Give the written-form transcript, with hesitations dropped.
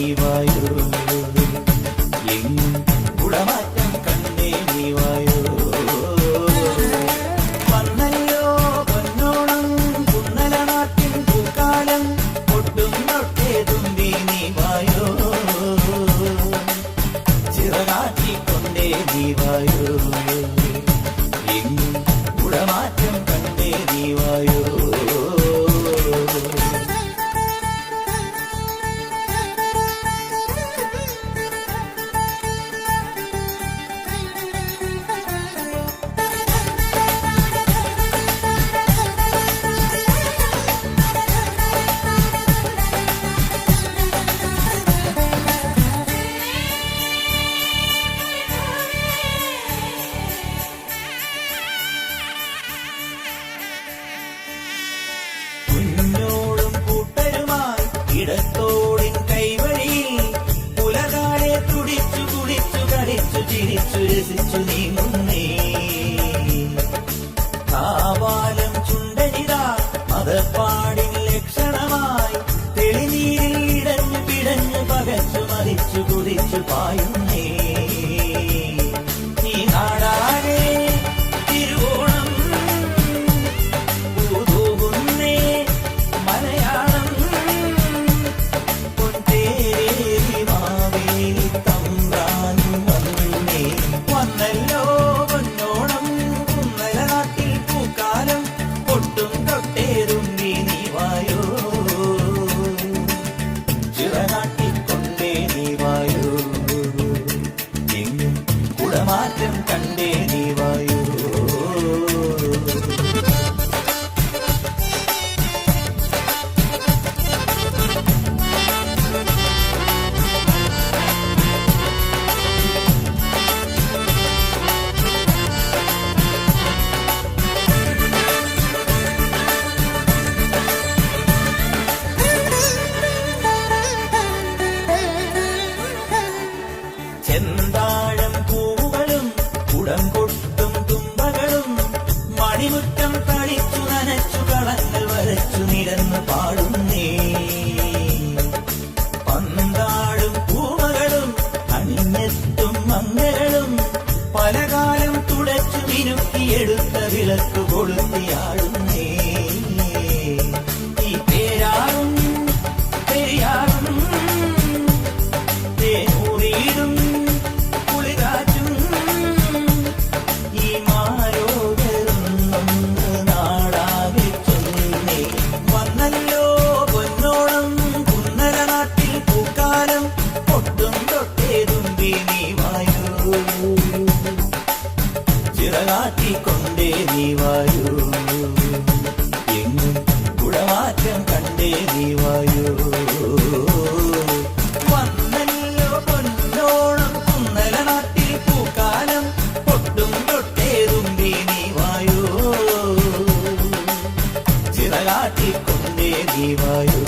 നീ വായോ, എങ്ങും കുടമാറ്റം കണ്ടേ നീ വായോ. വന്നല്ലോ പൊന്നോണം കുന്നല നാട്ടിൻ പൂക്കാലം, ഒട്ടും തൊട്ടേ തുമ്പി നീ വായോ, ചിറകാട്ടിക്കൊണ്ടേ നീ വായോ, എങ്ങും കുടമാറ്റം കണ്ടേ നീ വായോ. ഇടത്തോടിൻ കൈവഴിയിൽ പുലകാലെ തുടിച്ചു കുടിച്ചു കളിച്ചു ചിരിച്ചു രസിച്ചു നീങ്ങുന്നേ. കാവാലം ചുണ്ടനിതാ മതപ്പാടിൻ ലക്ഷണമായി തെളിനീരിൽ ഇടഞ്ഞു പിടഞ്ഞു പകച്ചു മരിച്ചു കുതിച്ചു പായുന്നേ. ഈ നാടാകെ തിരുവോണം പൂതൂകുന്നേ, മലയാളം വന്നല്ലോ പൊന്നോണം കുന്നല നാട്ടിൽ പൂക്കാലം, ഒട്ടും തൊട്ടേറുമ്പി നീ വായോ, ചിറകാട്ടിക്കൊണ്ടേ നീ വായോ, എങ്ങും കുടമാറ്റം കണ്ടേ നീ വായോ. ചെന്താഴം പൂവുകളും കുടം കൊട്ടും തുമ്പകളും മണിമുറ്റം തളിച്ചു നനച്ചു കളങ്ങൾ വരച്ചു നിരന്നു പാടുന്നേ. പന്താടും പൂമകളും അണിഞ്ഞെത്തും മംഗളും പലകാലം തുടച്ചു മിനുക്കിയെടുത്ത വിളക്ക് കൊളുത്തിയാടുന്നേ. ഈ പേരാറും പെരിയാറും തേനൂറിയിടും കുളിരാറ്റും ഈ മാരോകരുന്നൊന്ന് നാടാകെ ചൊല്ലുന്നേ. വന്നല്ലോ പൊന്നോളം കുന്നല നാട്ടിൽ പൂക്കാലം, ഒട്ടും തൊട്ടേ തുമ്പി നീ വായോ, ചിറകാട്ടിക്കൊണ്ടേ നീ വായോ, എങ്ങും കുടമാറ്റം കണ്ടേ നീ വായോ. വന്നല്ലോ പൊന്നോളം കുന്നല നാട്ടിൽ പൂക്കാലം, ഒട്ടും തൊട്ടേ തുമ്പി നീ വായോ, ചിറകാട്ടിക്കൊണ്ടേ നീ വായോ.